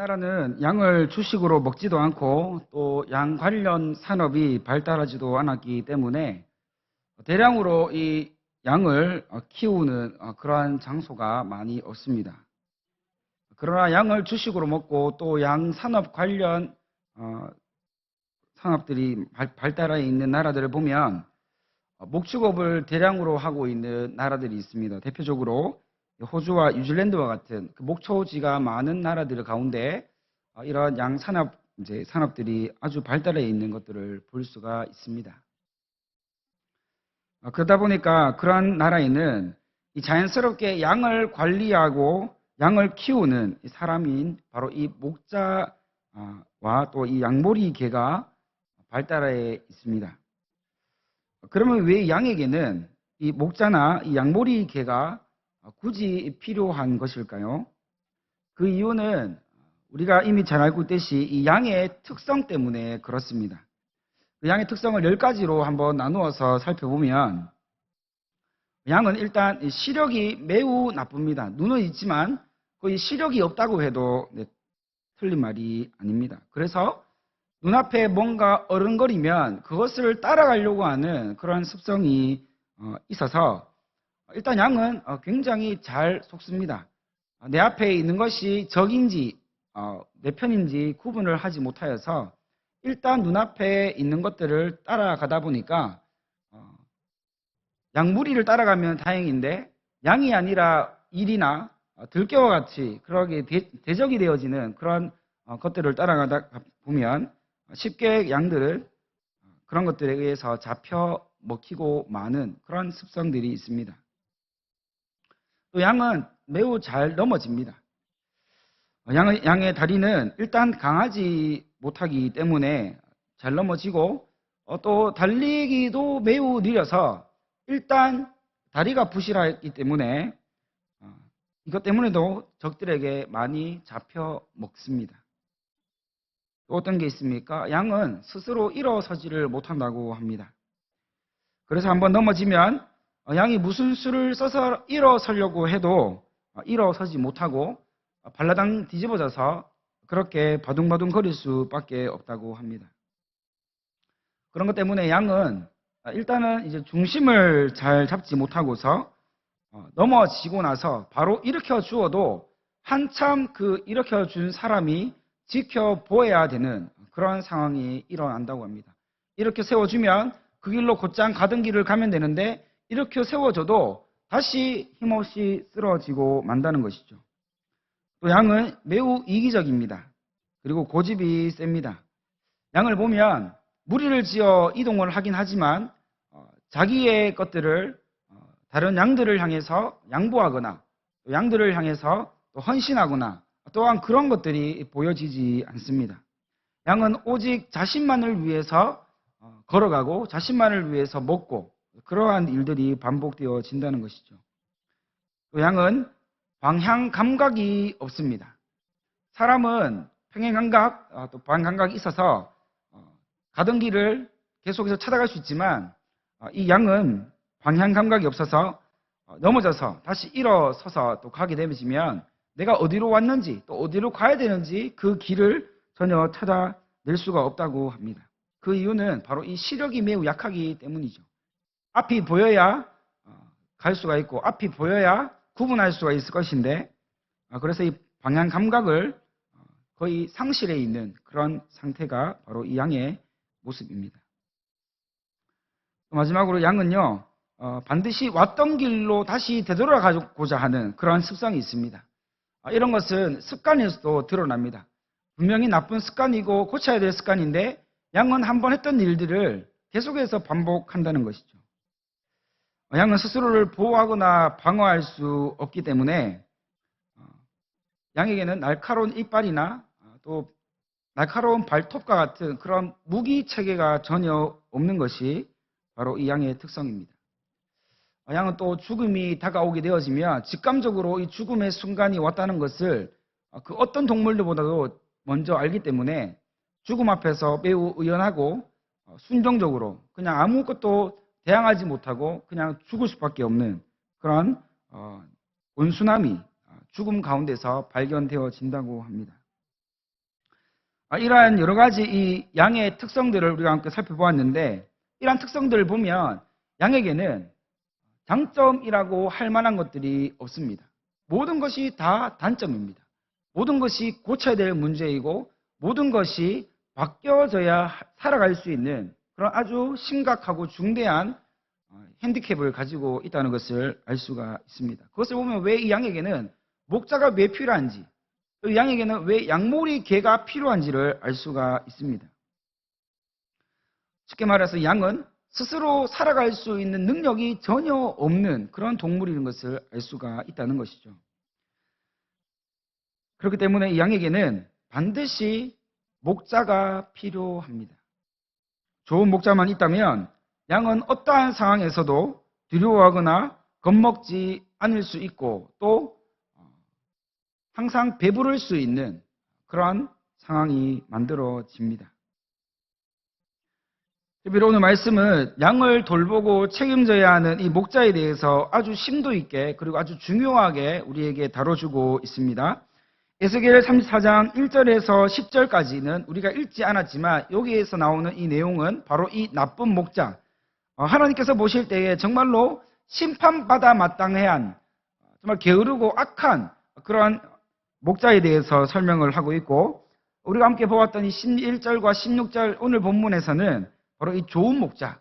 우리나라는 양을 주식으로 먹지도 않고 또 양 관련 산업이 발달하지도 않았기 때문에 대량으로 이 양을 키우는 그러한 장소가 많이 없습니다. 그러나 양을 주식으로 먹고 또 양 산업 관련 산업들이 발달해 있는 나라들을 보면 목축업을 대량으로 하고 있는 나라들이 있습니다. 대표적으로 호주와 뉴질랜드와 같은 그 목초지가 많은 나라들 가운데 이런 양 산업들이 아주 발달해 있는 것들을 볼 수가 있습니다. 그러다 보니까 그러한 나라에는 이 자연스럽게 양을 관리하고 양을 키우는 사람인 바로 이 목자와 또 이 양모리 개가 발달해 있습니다. 그러면 왜 양에게는 이 목자나 이 양모리 개가 굳이 필요한 것일까요? 그 이유는 우리가 이미 잘 알고 있듯이 이 양의 특성 때문에 그렇습니다. 그 양의 특성을 10가지로 한번 나누어서 살펴보면 양은 일단 시력이 매우 나쁩니다. 눈은 있지만 거의 시력이 없다고 해도 틀린 말이 아닙니다. 그래서 눈앞에 뭔가 어른거리면 그것을 따라가려고 하는 그런 습성이 있어서 일단 양은 굉장히 잘 속습니다. 내 앞에 있는 것이 적인지 내 편인지 구분을 하지 못하여서 일단 눈앞에 있는 것들을 따라가다 보니까 양무리를 따라가면 다행인데 양이 아니라 일이나 들깨와 같이 그렇게 대적이 되어지는 그런 것들을 따라가다 보면 쉽게 양들은 그런 것들에 의해서 잡혀 먹히고 마는 그런 습성들이 있습니다. 또 양은 매우 잘 넘어집니다. 양의 다리는 일단 강하지 못하기 때문에 잘 넘어지고 또 달리기도 매우 느려서 일단 다리가 부실하기 때문에 이것 때문에도 적들에게 많이 잡혀 먹습니다. 또 어떤 게 있습니까? 양은 스스로 일어서지를 못한다고 합니다. 그래서 한번 넘어지면 양이 무슨 수를 써서 일어서려고 해도 일어서지 못하고 발라당 뒤집어져서 그렇게 바둥바둥 거릴 수밖에 없다고 합니다. 그런 것 때문에 양은 일단은 이제 중심을 잘 잡지 못하고서 넘어지고 나서 바로 일으켜 주어도 한참 그 일으켜 준 사람이 지켜보아야 되는 그런 상황이 일어난다고 합니다. 이렇게 세워주면 그 길로 곧장 가던 길을 가면 되는데 이렇게 세워줘도 다시 힘없이 쓰러지고 만다는 것이죠. 또 양은 매우 이기적입니다. 그리고 고집이 셉니다. 양을 보면 무리를 지어 이동을 하긴 하지만 자기의 것들을 다른 양들을 향해서 양보하거나 양들을 향해서 또 헌신하거나 또한 그런 것들이 보여지지 않습니다. 양은 오직 자신만을 위해서 걸어가고 자신만을 위해서 먹고 그러한 일들이 반복되어진다는 것이죠. 또 양은 방향 감각이 없습니다. 사람은 평행 감각, 또 방향 감각이 있어서 가던 길을 계속해서 찾아갈 수 있지만 이 양은 방향 감각이 없어서 넘어져서 다시 일어서서 또 가게 되면 내가 어디로 왔는지 또 어디로 가야 되는지 그 길을 전혀 찾아낼 수가 없다고 합니다. 그 이유는 바로 이 시력이 매우 약하기 때문이죠. 앞이 보여야 갈 수가 있고 앞이 보여야 구분할 수가 있을 것인데 그래서 이 방향 감각을 거의 상실해 있는 그런 상태가 바로 이 양의 모습입니다. 마지막으로 양은요 반드시 왔던 길로 다시 되돌아가고자 하는 그런 습성이 있습니다. 이런 것은 습관에서도 드러납니다. 분명히 나쁜 습관이고 고쳐야 될 습관인데 양은 한번 했던 일들을 계속해서 반복한다는 것이죠. 양은 스스로를 보호하거나 방어할 수 없기 때문에 양에게는 날카로운 이빨이나 또 날카로운 발톱과 같은 그런 무기 체계가 전혀 없는 것이 바로 이 양의 특성입니다. 양은 또 죽음이 다가오게 되어지면 직감적으로 이 죽음의 순간이 왔다는 것을 그 어떤 동물들보다도 먼저 알기 때문에 죽음 앞에서 매우 의연하고 순종적으로 그냥 아무것도 대항하지 못하고 그냥 죽을 수밖에 없는 그런 온순함이 죽음 가운데서 발견되어진다고 합니다. 이러한 여러 가지 이 양의 특성들을 우리가 함께 살펴보았는데, 이러한 특성들을 보면 양에게는 장점이라고 할 만한 것들이 없습니다. 모든 것이 다 단점입니다. 모든 것이 고쳐야 될 문제이고 모든 것이 바뀌어져야 살아갈 수 있는 그런 아주 심각하고 중대한 핸디캡을 가지고 있다는 것을 알 수가 있습니다. 그것을 보면 왜 이 양에게는 목자가 왜 필요한지, 또 이 양에게는 왜 양모리 개가 필요한지를 알 수가 있습니다. 쉽게 말해서 양은 스스로 살아갈 수 있는 능력이 전혀 없는 그런 동물인 것을 알 수가 있다는 것이죠. 그렇기 때문에 이 양에게는 반드시 목자가 필요합니다. 좋은 목자만 있다면 양은 어떠한 상황에서도 두려워하거나 겁먹지 않을 수 있고 또 항상 배부를 수 있는 그러한 상황이 만들어집니다. 특별히 오늘 말씀은 양을 돌보고 책임져야 하는 이 목자에 대해서 아주 심도 있게 그리고 아주 중요하게 우리에게 다뤄주고 있습니다. 에스겔 34장 1절에서 10절까지는 우리가 읽지 않았지만 여기에서 나오는 이 내용은 바로 이 나쁜 목자, 하나님께서 보실 때에 정말로 심판받아 마땅해야 한 정말 게으르고 악한 그러한 목자에 대해서 설명을 하고 있고, 우리가 함께 보았던 이 11절과 16절 오늘 본문에서는 바로 이 좋은 목자,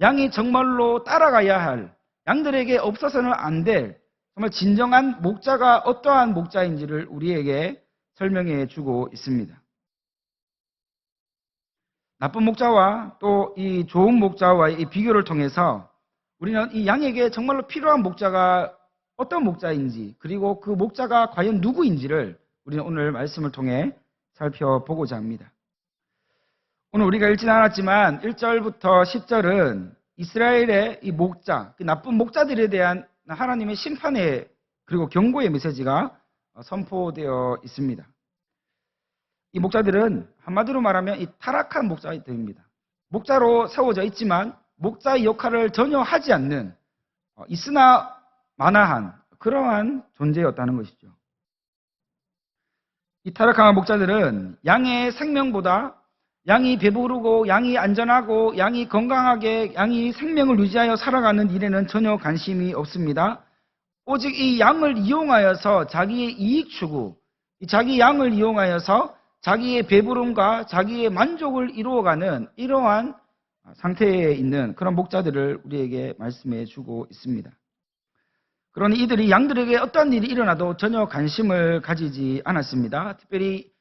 양이 정말로 따라가야 할, 양들에게 없어서는 안 될 정말 진정한 목자가 어떠한 목자인지를 우리에게 설명해 주고 있습니다. 나쁜 목자와 또 이 좋은 목자와의 이 비교를 통해서 우리는 이 양에게 정말로 필요한 목자가 어떤 목자인지, 그리고 그 목자가 과연 누구인지를 우리는 오늘 말씀을 통해 살펴보고자 합니다. 오늘 우리가 읽지는 않았지만 1절부터 10절은 이스라엘의 이 목자, 그 나쁜 목자들에 대한 하나님의 심판의 그리고 경고의 메시지가 선포되어 있습니다. 이 목자들은 한마디로 말하면 이 타락한 목자들입니다. 목자로 세워져 있지만 목자의 역할을 전혀 하지 않는 있으나 마나한 그러한 존재였다는 것이죠. 이 타락한 목자들은 양의 생명보다 양이 배부르고 양이 안전하고 양이 건강하게 양이 생명을 유지하여 살아가는 일에는 전혀 관심이 없습니다. 오직 이 양을 이용하여서 자기의 이익 추구, 자기 양을 이용하여서 자기의 배부름과 자기의 만족을 이루어가는 이러한 상태에 있는 그런 목자들을 우리에게 말씀해 주고 있습니다. 그러니 이들이 양들에게 어떤 일이 일어나도 전혀 관심을 가지지 않았습니다. 특별히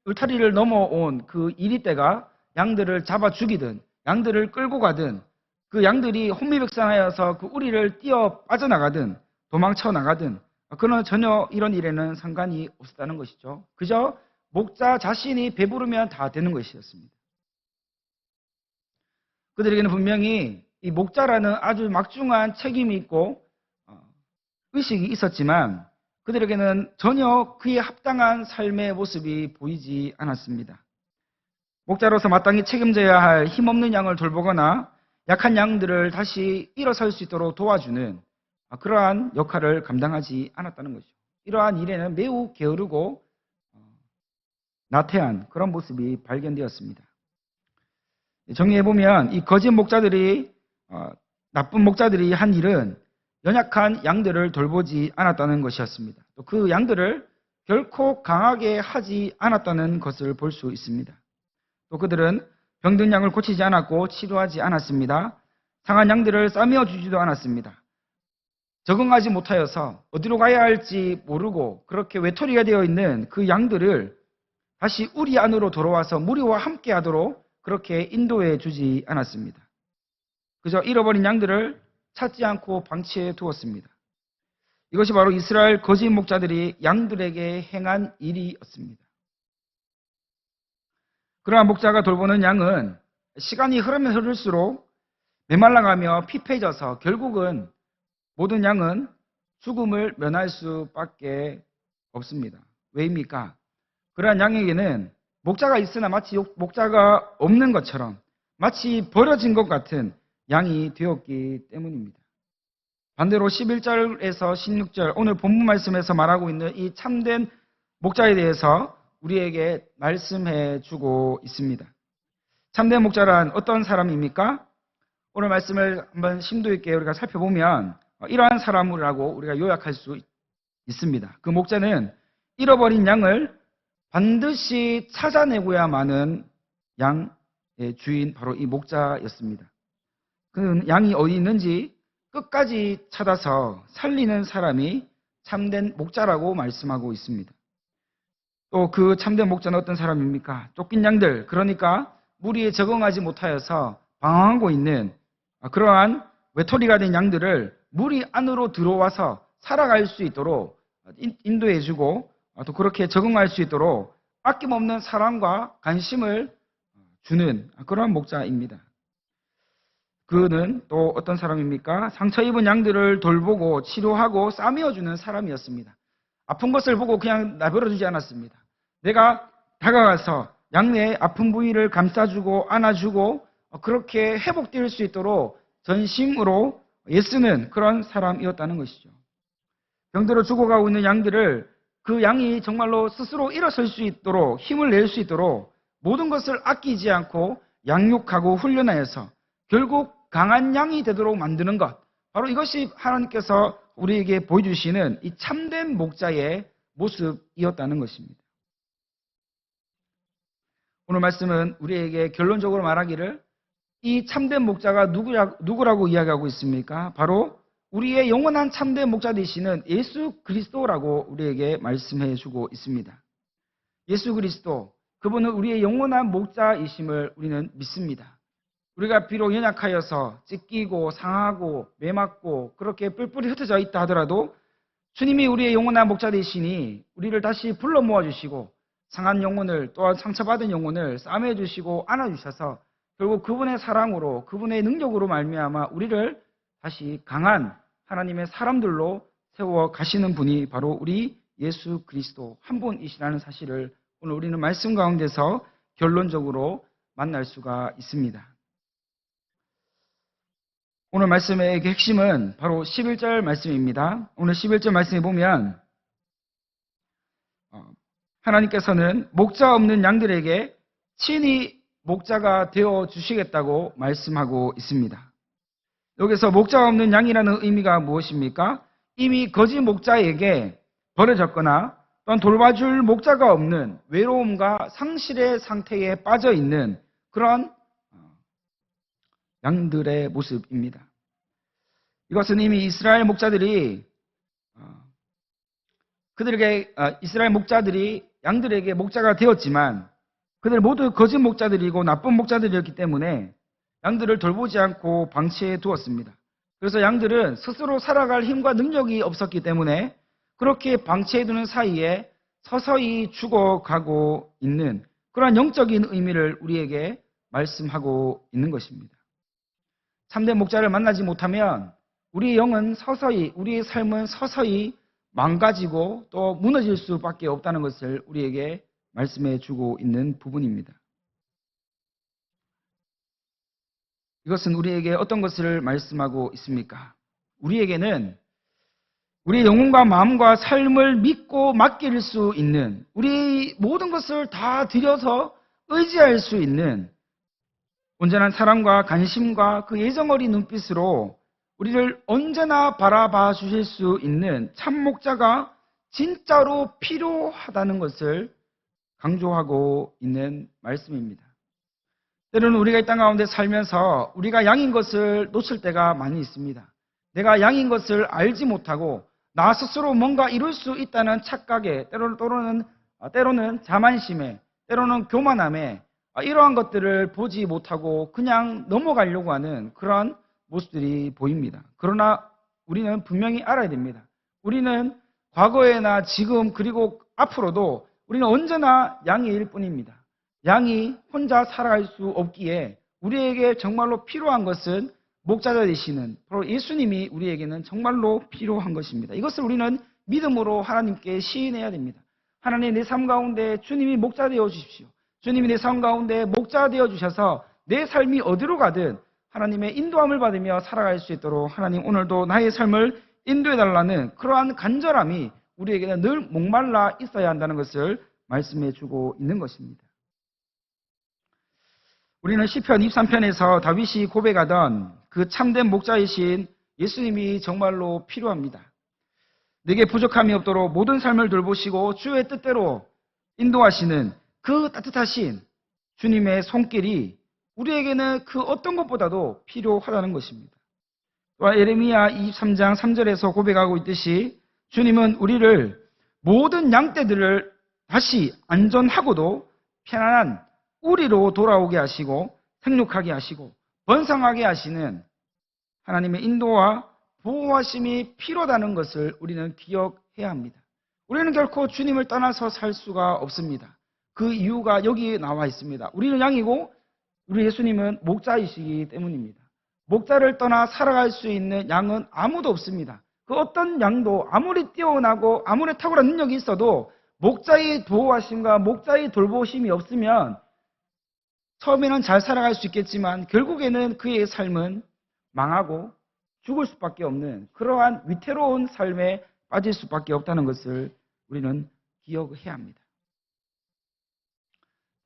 울타리를 넘어온 그 이리떼가 양들을 잡아 죽이든 양들을 끌고 가든 그 양들이 혼미백산하여서 그 우리를 뛰어 빠져나가든 도망쳐 나가든 그는 전혀 이런 일에는 상관이 없었다는 것이죠. 그저 목자 자신이 배부르면 다 되는 것이었습니다. 그들에게는 분명히 이 목자라는 아주 막중한 책임이 있고 의식이 있었지만 그들에게는 전혀 그에 합당한 삶의 모습이 보이지 않았습니다. 목자로서 마땅히 책임져야 할 힘없는 양을 돌보거나 약한 양들을 다시 일어설 수 있도록 도와주는 그러한 역할을 감당하지 않았다는 것이죠. 이러한 일에는 매우 게으르고 나태한 그런 모습이 발견되었습니다. 정리해보면 이 거짓 목자들이 나쁜 목자들이 한 일은 연약한 양들을 돌보지 않았다는 것이었습니다. 또 그 양들을 결코 강하게 하지 않았다는 것을 볼 수 있습니다. 또 그들은 병든 양을 고치지 않았고 치료하지 않았습니다. 상한 양들을 싸매어 주지도 않았습니다. 적응하지 못하여서 어디로 가야 할지 모르고 그렇게 외톨이가 되어 있는 그 양들을 다시 우리 안으로 돌아와서 무리와 함께 하도록 그렇게 인도해 주지 않았습니다. 그저 잃어버린 양들을 찾지 않고 방치해 두었습니다. 이것이 바로 이스라엘 거짓 목자들이 양들에게 행한 일이었습니다. 그러한 목자가 돌보는 양은 시간이 흐르면 흐를수록 메말라가며 피폐해져서 결국은 모든 양은 죽음을 면할 수밖에 없습니다. 왜입니까? 그러한 양에게는 목자가 있으나 마치 목자가 없는 것처럼 마치 버려진 것 같은 양이 되었기 때문입니다. 반대로 11절에서 16절 오늘 본문 말씀에서 말하고 있는 이 참된 목자에 대해서 우리에게 말씀해 주고 있습니다. 참된 목자란 어떤 사람입니까? 오늘 말씀을 한번 심도 있게 우리가 살펴보면 이러한 사람이라고 우리가 요약할 수 있습니다. 그 목자는 잃어버린 양을 반드시 찾아내고야마는 양의 주인, 바로 이 목자였습니다. 그는 양이 어디 있는지 끝까지 찾아서 살리는 사람이 참된 목자라고 말씀하고 있습니다. 또 그 참된 목자는 어떤 사람입니까? 쫓긴 양들, 그러니까 무리에 적응하지 못하여서 방황하고 있는 그러한 외톨이가 된 양들을 무리 안으로 들어와서 살아갈 수 있도록 인도해주고 또 그렇게 적응할 수 있도록 아낌없는 사랑과 관심을 주는 그러한 목자입니다. 그는 또 어떤 사람입니까? 상처 입은 양들을 돌보고 치료하고 싸매어주는 사람이었습니다. 아픈 것을 보고 그냥 내버려두지 않았습니다. 내가 다가가서 양의 아픈 부위를 감싸주고 안아주고 그렇게 회복될 수 있도록 전심으로 애쓰는 그런 사람이었다는 것이죠. 병들어 죽어가고 있는 양들을 그 양이 정말로 스스로 일어설 수 있도록 힘을 낼 수 있도록 모든 것을 아끼지 않고 양육하고 훈련하여서 결국 강한 양이 되도록 만드는 것, 바로 이것이 하나님께서 우리에게 보여주시는 이 참된 목자의 모습이었다는 것입니다. 오늘 말씀은 우리에게 결론적으로 말하기를 이 참된 목자가 누구라고 이야기하고 있습니까? 바로 우리의 영원한 참된 목자 되시는 예수 그리스도라고 우리에게 말씀해 주고 있습니다. 예수 그리스도, 그분은 우리의 영원한 목자이심을 우리는 믿습니다. 우리가 비록 연약하여서 찢기고 상하고 매맞고 그렇게 뿔뿔이 흩어져 있다 하더라도 주님이 우리의 영원한 목자 되시니 우리를 다시 불러 모아주시고 상한 영혼을, 또한 상처받은 영혼을 싸매주시고 안아주셔서 결국 그분의 사랑으로, 그분의 능력으로 말미암아 우리를 다시 강한 하나님의 사람들로 세워 가시는 분이 바로 우리 예수 그리스도 한 분이시라는 사실을 오늘 우리는 말씀 가운데서 결론적으로 만날 수가 있습니다. 오늘 말씀의 핵심은 바로 11절 말씀입니다. 오늘 11절 말씀에 보면 하나님께서는 목자 없는 양들에게 친히 목자가 되어 주시겠다고 말씀하고 있습니다. 여기서 목자 없는 양이라는 의미가 무엇입니까? 이미 거짓 목자에게 버려졌거나 또한 돌봐줄 목자가 없는 외로움과 상실의 상태에 빠져 있는 그런 양들의 모습입니다. 이것은 이미 이스라엘 목자들이 이스라엘 목자들이 양들에게 목자가 되었지만 그들 모두 거짓 목자들이고 나쁜 목자들이었기 때문에 양들을 돌보지 않고 방치해 두었습니다. 그래서 양들은 스스로 살아갈 힘과 능력이 없었기 때문에 그렇게 방치해 두는 사이에 서서히 죽어가고 있는 그러한 영적인 의미를 우리에게 말씀하고 있는 것입니다. 참된 목자를 만나지 못하면 우리의 영은 서서히, 우리의 삶은 서서히 망가지고 또 무너질 수밖에 없다는 것을 우리에게 말씀해 주고 있는 부분입니다. 이것은 우리에게 어떤 것을 말씀하고 있습니까? 우리에게는 우리의 영혼과 마음과 삶을 믿고 맡길 수 있는, 우리 모든 것을 다 들여서 의지할 수 있는 온전한 사랑과 관심과 그 예정어린 눈빛으로 우리를 언제나 바라봐 주실 수 있는 참 목자가 진짜로 필요하다는 것을 강조하고 있는 말씀입니다. 때로는 우리가 이 땅 가운데 살면서 우리가 양인 것을 놓칠 때가 많이 있습니다. 내가 양인 것을 알지 못하고 나 스스로 뭔가 이룰 수 있다는 착각에, 때로는 자만심에, 때로는 교만함에 이러한 것들을 보지 못하고 그냥 넘어가려고 하는 그런 모습들이 보입니다. 그러나 우리는 분명히 알아야 됩니다. 우리는 과거에나 지금 그리고 앞으로도 우리는 언제나 양일 뿐입니다. 양이 혼자 살아갈 수 없기에 우리에게 정말로 필요한 것은 목자가 되시는 바로 예수님이 우리에게는 정말로 필요한 것입니다. 이것을 우리는 믿음으로 하나님께 시인해야 됩니다. 하나님, 내 삶 가운데 주님이 목자 되어 주십시오. 주님이 내 삶 가운데 목자 되어 주셔서 내 삶이 어디로 가든 하나님의 인도함을 받으며 살아갈 수 있도록 하나님 오늘도 나의 삶을 인도해달라는 그러한 간절함이 우리에게는 늘 목말라 있어야 한다는 것을 말씀해 주고 있는 것입니다. 우리는 시편 23편에서 다윗이 고백하던 그 참된 목자이신 예수님이 정말로 필요합니다. 내게 부족함이 없도록 모든 삶을 돌보시고 주의 뜻대로 인도하시는 그 따뜻하신 주님의 손길이 우리에게는 그 어떤 것보다도 필요하다는 것입니다. 또한 예레미야 23장 3절에서 고백하고 있듯이 주님은 우리를 모든 양떼들을 다시 안전하고도 편안한 우리로 돌아오게 하시고 생육하게 하시고 번성하게 하시는 하나님의 인도와 보호하심이 필요하다는 것을 우리는 기억해야 합니다. 우리는 결코 주님을 떠나서 살 수가 없습니다. 그 이유가 여기 나와 있습니다. 우리는 양이고 우리 예수님은 목자이시기 때문입니다. 목자를 떠나 살아갈 수 있는 양은 아무도 없습니다. 그 어떤 양도 아무리 뛰어나고 아무리 탁월한 능력이 있어도 목자의 보호하심과 목자의 돌보심이 없으면 처음에는 잘 살아갈 수 있겠지만 결국에는 그의 삶은 망하고 죽을 수밖에 없는 그러한 위태로운 삶에 빠질 수밖에 없다는 것을 우리는 기억해야 합니다.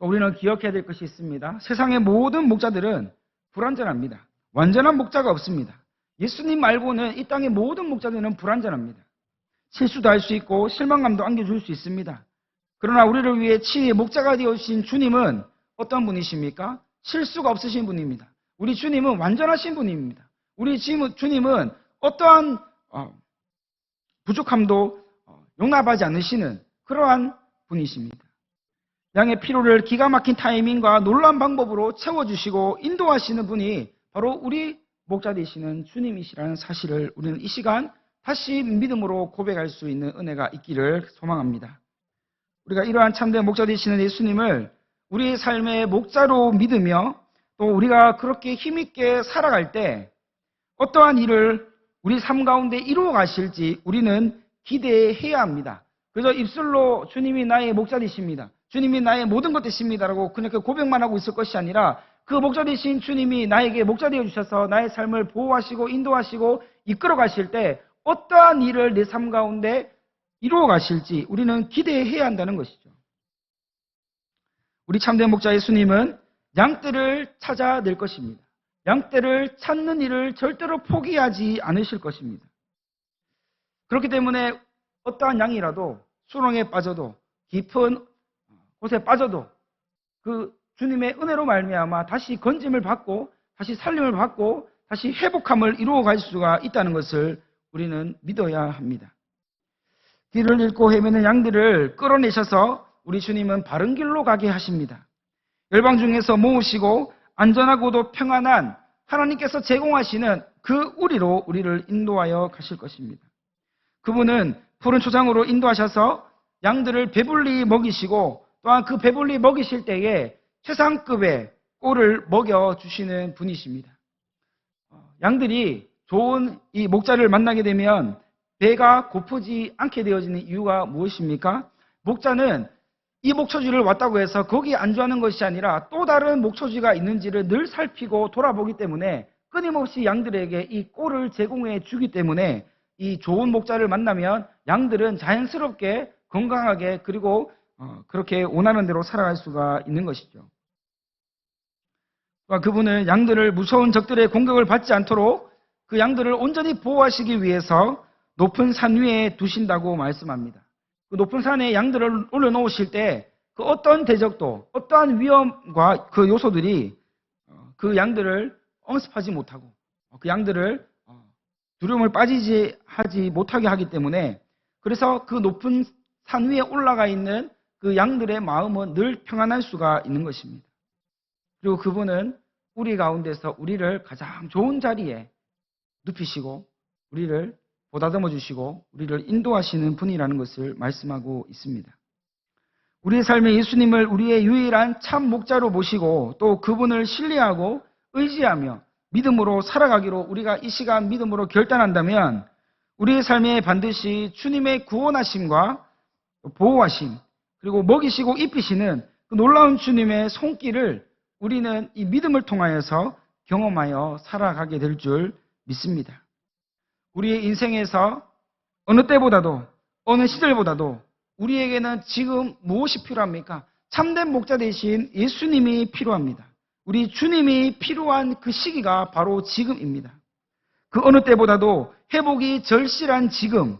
우리는 기억해야 될 것이 있습니다. 세상의 모든 목자들은 불완전합니다. 완전한 목자가 없습니다. 예수님 말고는 이 땅의 모든 목자들은 불완전합니다. 실수도 할 수 있고 실망감도 안겨줄 수 있습니다. 그러나 우리를 위해 친히 목자가 되어주신 주님은 어떤 분이십니까? 실수가 없으신 분입니다. 우리 주님은 완전하신 분입니다. 우리 주님은 어떠한 부족함도 용납하지 않으시는 그러한 분이십니다. 양의 필요를 기가 막힌 타이밍과 놀라운 방법으로 채워주시고 인도하시는 분이 바로 우리 목자 되시는 주님이시라는 사실을 우리는 이 시간 다시 믿음으로 고백할 수 있는 은혜가 있기를 소망합니다. 우리가 이러한 참된 목자 되시는 예수님을 우리의 삶의 목자로 믿으며 또 우리가 그렇게 힘있게 살아갈 때 어떠한 일을 우리 삶 가운데 이루어 가실지 우리는 기대해야 합니다. 그래서 입술로 주님이 나의 목자 되십니다. 주님이 나의 모든 것 되십니다라고 그냥 고백만 하고 있을 것이 아니라 그 목자 되신 주님이 나에게 목자 되어 주셔서 나의 삶을 보호하시고 인도하시고 이끌어 가실 때 어떠한 일을 내 삶 가운데 이루어 가실지 우리는 기대해야 한다는 것이죠. 우리 참된 목자 예수님은 양떼를 찾아낼 것입니다. 양떼를 찾는 일을 절대로 포기하지 않으실 것입니다. 그렇기 때문에 어떠한 양이라도 수렁에 빠져도 깊은 곳에 빠져도 그 주님의 은혜로 말미암아 다시 건짐을 받고 다시 살림을 받고 다시 회복함을 이루어갈 수가 있다는 것을 우리는 믿어야 합니다. 길을 잃고 헤매는 양들을 끌어내셔서 우리 주님은 바른 길로 가게 하십니다. 열방 중에서 모으시고 안전하고도 평안한 하나님께서 제공하시는 그 우리로 우리를 인도하여 가실 것입니다. 그분은 푸른 초장으로 인도하셔서 양들을 배불리 먹이시고 또한 그 배불리 먹이실 때에 최상급의 꼴을 먹여주시는 분이십니다. 양들이 좋은 이 목자를 만나게 되면 배가 고프지 않게 되어지는 이유가 무엇입니까? 목자는 이 목초지를 왔다고 해서 거기에 안주하는 것이 아니라 또 다른 목초지가 있는지를 늘 살피고 돌아보기 때문에 끊임없이 양들에게 이 꼴을 제공해 주기 때문에 이 좋은 목자를 만나면 양들은 자연스럽게 건강하게 그리고 그렇게 원하는 대로 살아갈 수가 있는 것이죠. 그분은 양들을 무서운 적들의 공격을 받지 않도록 그 양들을 온전히 보호하시기 위해서 높은 산 위에 두신다고 말씀합니다. 그 높은 산에 양들을 올려놓으실 때 그 어떤 대적도 어떠한 위험과 그 요소들이 그 양들을 엄습하지 못하고 그 양들을 두려움을 하지 못하게 하기 때문에 그래서 그 높은 산 위에 올라가 있는 그 양들의 마음은 늘 평안할 수가 있는 것입니다. 그리고 그분은 우리 가운데서 우리를 가장 좋은 자리에 눕히시고 우리를 보다듬어 주시고 우리를 인도하시는 분이라는 것을 말씀하고 있습니다. 우리의 삶에 예수님을 우리의 유일한 참 목자로 모시고 또 그분을 신뢰하고 의지하며 믿음으로 살아가기로 우리가 이 시간 믿음으로 결단한다면 우리의 삶에 반드시 주님의 구원하심과 보호하심 그리고 먹이시고 입히시는 그 놀라운 주님의 손길을 우리는 이 믿음을 통하여서 경험하여 살아가게 될 줄 믿습니다. 우리의 인생에서 어느 때보다도 어느 시절보다도 우리에게는 지금 무엇이 필요합니까? 참된 목자 대신 예수님이 필요합니다. 우리 주님이 필요한 그 시기가 바로 지금입니다. 그 어느 때보다도 회복이 절실한 지금,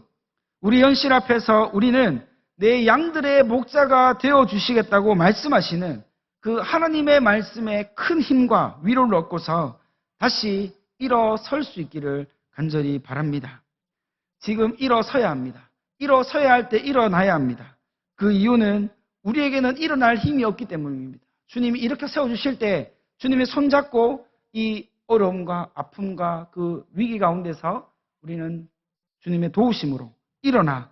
우리 현실 앞에서 우리는 내 양들의 목자가 되어 주시겠다고 말씀하시는 그 하나님의 말씀에 큰 힘과 위로를 얻고서 다시 일어설 수 있기를 간절히 바랍니다. 지금 일어서야 합니다. 일어서야 할 때 일어나야 합니다. 그 이유는 우리에게는 일어날 힘이 없기 때문입니다. 주님이 이렇게 세워주실 때 주님의 손잡고 이 어려움과 아픔과 그 위기 가운데서 우리는 주님의 도우심으로 일어나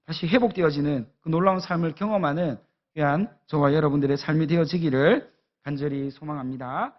다시 회복되어지는 그 놀라운 삶을 경험하는 귀한 저와 여러분들의 삶이 되어지기를 간절히 소망합니다.